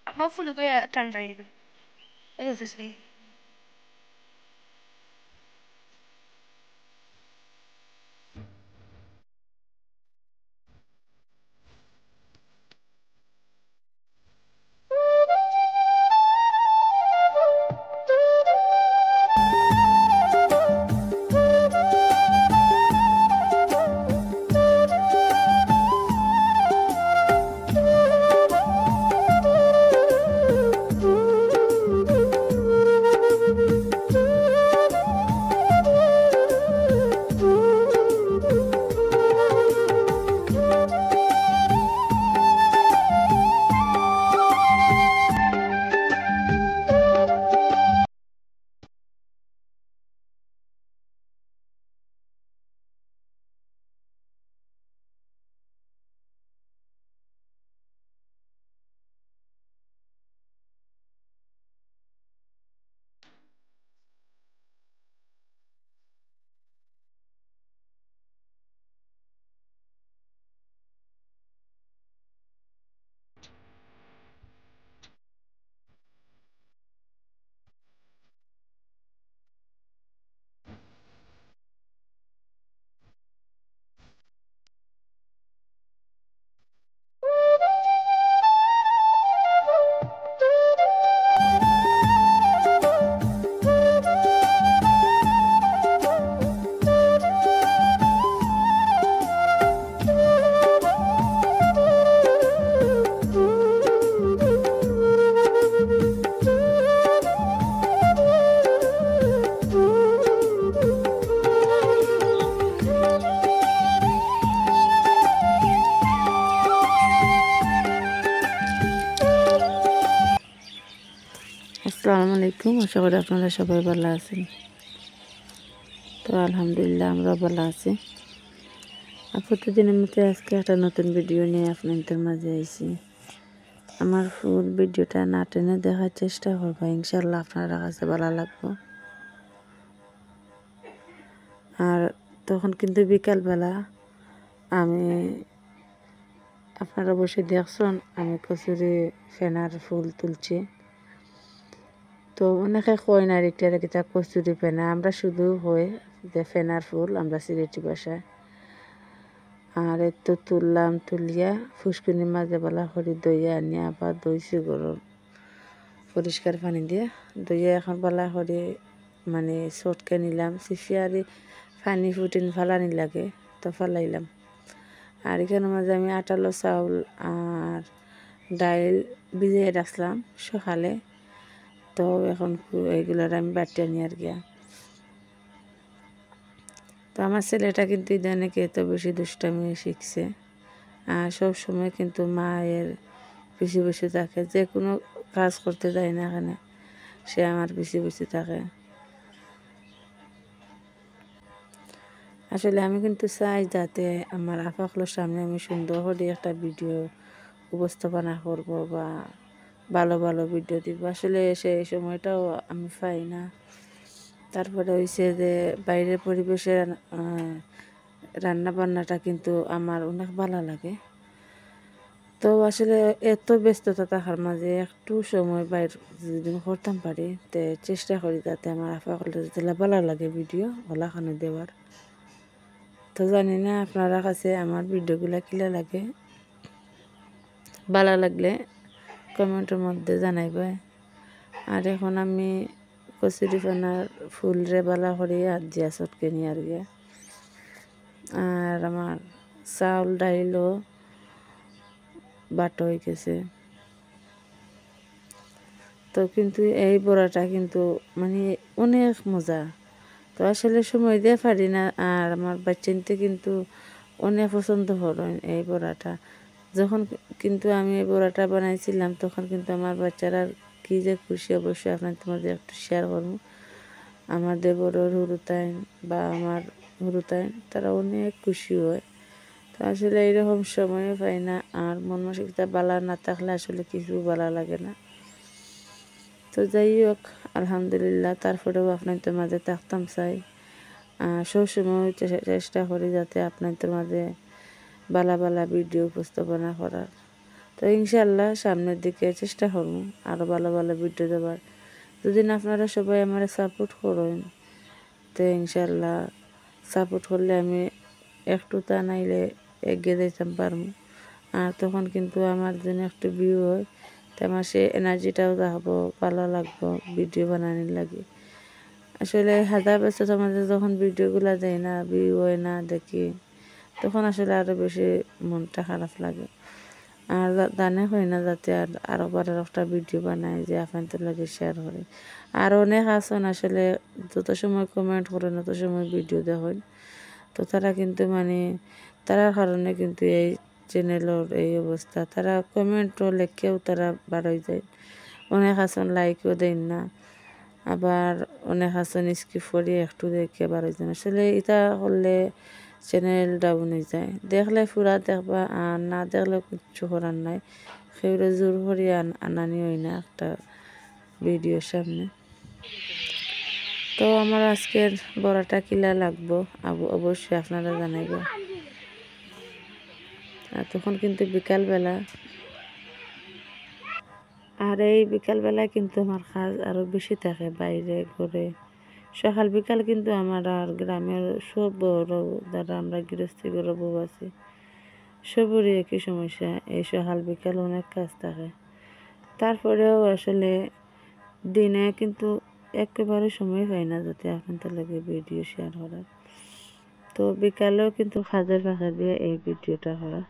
Hopefully we are turn right. Is this way? আসসালামু আলাইকুম, আশা করি আপনারা সবাই ভালো আছেন। তো আলহামদুলিল্লাহ আমরা ভালো আছি। আর প্রতিদিনের মতো আজকে একটা নতুন ভিডিও নিয়ে আপনাদের মাঝে আইছি। আমার ফুল ভিডিওটা না টেনে দেখার চেষ্টা করবো, ইনশাল্লাহ আপনারা কাছে ভালো লাগবে। আর তখন কিন্তু বিকালবেলা আমি আপনারা বসে দেখছেন আমি কচুরি ফেনার ফুল তুলছি। তো অনেকে কয় না এটা কচুরি ফেনা, আমরা শুধু হই যে ফেনার ফুল, আমরা সিলেটি ভাষায়। আর তো তুললাম, তুলিয়া ফুসকুনির মাঝে বেলা করে দইয়া আনি আবার দইছি গরম পরিষ্কার পানি দিয়ে দইয়া এখন বেলা করে মানে চটকে নিলাম, চিফিয়ারি পানি ফুটিন ফালানি লাগে তো ফালাইলাম। আর এখানের মাঝে আমি আটালো চাউল আর ডাইল ভিজিয়ে রাখলাম সকালে। তো এখন এইগুলোর আমি বাটিয়ে নিয়ে আর গিয়া। তো আমার ছেলেটা কিন্তু ইদানিকে এত বেশি দুষ্টামি শিখছে, আর সব সময় কিন্তু মায়ের পিছু পিছু থাকে, যে কোনো কাজ করতে যায় না এখানে সে আমার পিছু পিছু থাকে। আসলে আমি কিন্তু চাই যাতে আমার আপাগুলোর সামনে আমি সুন্দর করে একটা ভিডিও উপস্থাপনা করব বা ভালো ভালো ভিডিও দিব। আসলে সেই সময়টাও আমি পাই না। তারপরে হয়েছে যে বাইরের পরিবেশের রান্না বান্নাটা কিন্তু আমার অনেক ভালো লাগে। তো আসলে এত ব্যস্ততা থাকার মাঝে একটু সময় বাইর যদি করতাম পারি, তো চেষ্টা করি যাতে আমার আপাগুলো যাতে ভালো লাগে ভিডিও ওলাখানে দেওয়ার। তো জানি না আপনারা কাছে আমার ভিডিওগুলো কিলা লাগে, ভালো লাগলে কমেন্টের মধ্যে জানাইবে। আর এখন আমি কচুরি ফানার ফুলরে বালা করে আর জিয়া চটকে নিয়ে আর গিয়া। আর আমার চাউল ডাইলও বাটা হয়ে গেছে। তো কিন্তু এই বড়াটা কিন্তু মানে অনেক মজা। তো আসলে সময় দিয়ে পারি না। আর আমার বাচ্চাতে কিন্তু অনেক পছন্দ করেন এই বড়াটা। যখন কিন্তু আমি এই বড়াটা বানাইছিলাম তখন কিন্তু আমার বাচ্চারা কি যে খুশি, অবশ্যই আপনার তোমাদের একটু শেয়ার করবো। আমাদের বড় হুরুতাইন বা আমার হুরুতাইন তারা অনেক খুশি হয়। তো আসলে এইরকম সময়ও পাই না, আর মন মানসিকতা বালা না থাকলে আসলে কিছু ভালো লাগে না। তো যাই হোক আলহামদুলিল্লাহ, তারপরেও আপনাদের মাঝে থাকতাম চাই। সবসময় চেষ্টা করি যাতে আপনাদের মাঝে বালা বালা ভিডিও উপস্থাপনা করার। তো ইনশাল্লাহ সামনের দিকে চেষ্টা করব আরও ভালো ভালো ভিডিও দেওয়ার। যদি আপনারা সবাই আমার সাপোর্ট করেন তো ইনশাল্লাহ সাপোর্ট করলে আমি একটু তা নাইলে এগিয়ে যেতে পারবো। আর তখন কিন্তু আমার জন্য একটু ভিউ হয়, তো আমার সে এনার্জিটাও থাকবো, ভালো লাগবো ভিডিও বানানোর লাগে। আসলে হাজার ব্যস্ততার মাঝে যখন ভিডিওগুলো দেয় না, ভিউ হয় না দেখি, তখন আসলে আরও বেশি মনটা খারাপ লাগে। আর জানে হয় না যাতে আরও বার একটা ভিডিও বানায় যে আপনাদের লাগে শেয়ার করে। আর অনেক আছেন আসলে যত সময় কমেন্ট করেন তত সময় ভিডিও দেখেন, তো তারা কিন্তু মানে তারার কারণে কিন্তু এই চ্যানেলের এই অবস্থা। তারা কমেন্টও লেখেও তারা বাড়াই যায়, অনেক আছেন লাইকও দেন না, আবার অনেক আছেন স্কিপ করে একটু দেখে বাড়াই যায়। আসলে এটা করলে চ্যানেল ডাউন হয়ে যায়। দেখলে পুরা দেখবা, আর না দেখলে কিচ্ছু করার নাই। সেগুলো জোর করে আনানি হয় না একটা ভিডিওর সামনে। তো আমার আজকের বড়াটা কিলা লাগবো অবশ্যই আপনারা জানাইব। আর তখন কিন্তু বিকালবেলা, আর এই বিকালবেলায় কিন্তু আমার কাজ আরও বেশি থাকে বাইরে ঘরে। সকাল বিকাল কিন্তু আমার আর গ্রামের সব বড় যারা আমরা গৃহস্থী ঘরে বউ আছি সবরই একই সমস্যা, এই সকাল বিকাল অনেক কাজ থাকে। তারপরেও আসলে দিনে কিন্তু একেবারে সময় হয় না যাতে আপনাদের লাগে ভিডিও শেয়ার করার। তো বিকালেও কিন্তু কাজের ফাঁকা দিয়ে এই ভিডিওটা করা।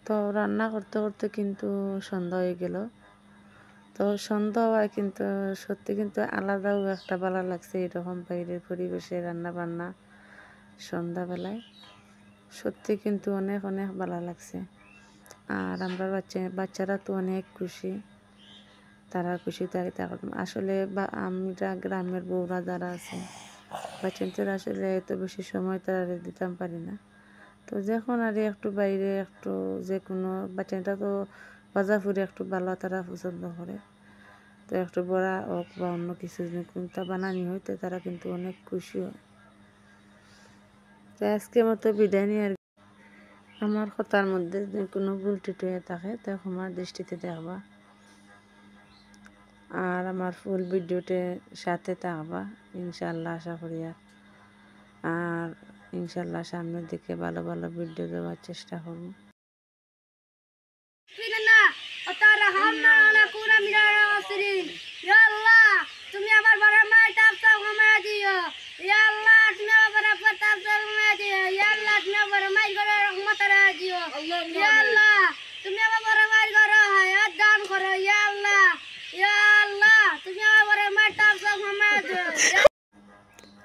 তো রান্না করতে করতে কিন্তু সন্ধ্যা হয়ে গেল। তো সন্ধ্যা হওয়ায় কিন্তু সত্যি কিন্তু আলাদাও একটা ভালো লাগছে, এরকম বাইরের পরিবেশে রান্না বান্না সন্ধ্যাবেলায় সত্যি কিন্তু অনেক অনেক ভালো লাগছে। আর আমরা বাচ্চারা তো অনেক খুশি, তারা খুশি থাকে। আসলে আমরা গ্রামের বউরা যারা আছে বাচ্চাদের আসলে এত বেশি সময় তারা দিতাম পারি না। তো যখন আর একটু বাইরে একটু যে কোনো বাচ্চাটা তো বাজা ফুরে একটু ভালো তারা পছন্দ করে, তো একটু বড়া হোক বা অন্য কিছু কোনটা বানানি হয় তো তারা কিন্তু অনেক খুশি হয়। তো আজকের মতো বিদায় নিয়ে আর আমার কথার মধ্যে যদি কোনো ভুল ত্রুটি হয়ে থাকে তা ক্ষমার দৃষ্টিতে দেখবা, আর আমার ফুল ভিডিওতে সাথে থাকবা ইনশাল্লাহ, আশা করি। আর ইনশাল্লাহ সামনের দিকে ভালো ভালো ভিডিও দেওয়ার চেষ্টা করব। তুমি আবার বড় মাই তাপসা ঘুমায় দিও, ইয়া আল্লাহ তুমি আবার আপনার তাপসা ঘুমায় দিও, ইয়া আল্লাহ তুমি আবার মাই করে রহমত রে দিও, ইয়া আল্লাহ তুমি আবার বড় মাই করে হায়াত দান করো, ইয়া আল্লাহ, ইয়া আল্লাহ তুমি আবার বড় মাই তাপসা ঘুমায় দিও।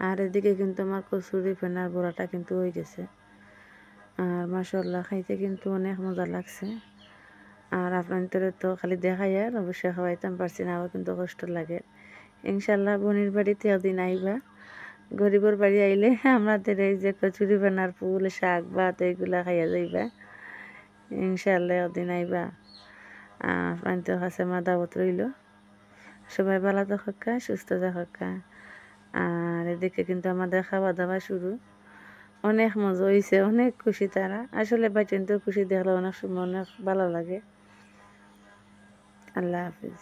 আর এদিকে কিন্তু আমার কচুরি ফেনার বড়াটা কিন্তু হয়ে গেছে, আর মাশাআল্লাহ খাইতে কিন্তু অনেক মজা লাগছে। আর আপনাদের তো খালি দেখাই, আর অবশ্যই খাওয়াইতাম পারছি না, আবার কিন্তু কষ্ট লাগে। ইনশাল্লাহ বোনের বাড়িতে ওদিন আইবা, গরিবর বাড়ি আইলে আমাদের এই যে কচুরি ফেনার ফুল শাক ভাত এইগুলা খাইয়া যাইবা। ইনশাল্লাহ ওদিন আইবা, আপনাদের কাছে আমার দাওয়াত রইল। সবাই ভালো থাকা, সুস্থ থাকা। আর এদিকে কিন্তু আমাদের খাওয়া দাওয়া শুরু। অনেক মজা হয়েছে, অনেক খুশি তারা। আসলে বাচ্চাদের খুশি দেখলে অনেক সময় অনেক ভালো লাগে। আল্লাহ হাফিজ।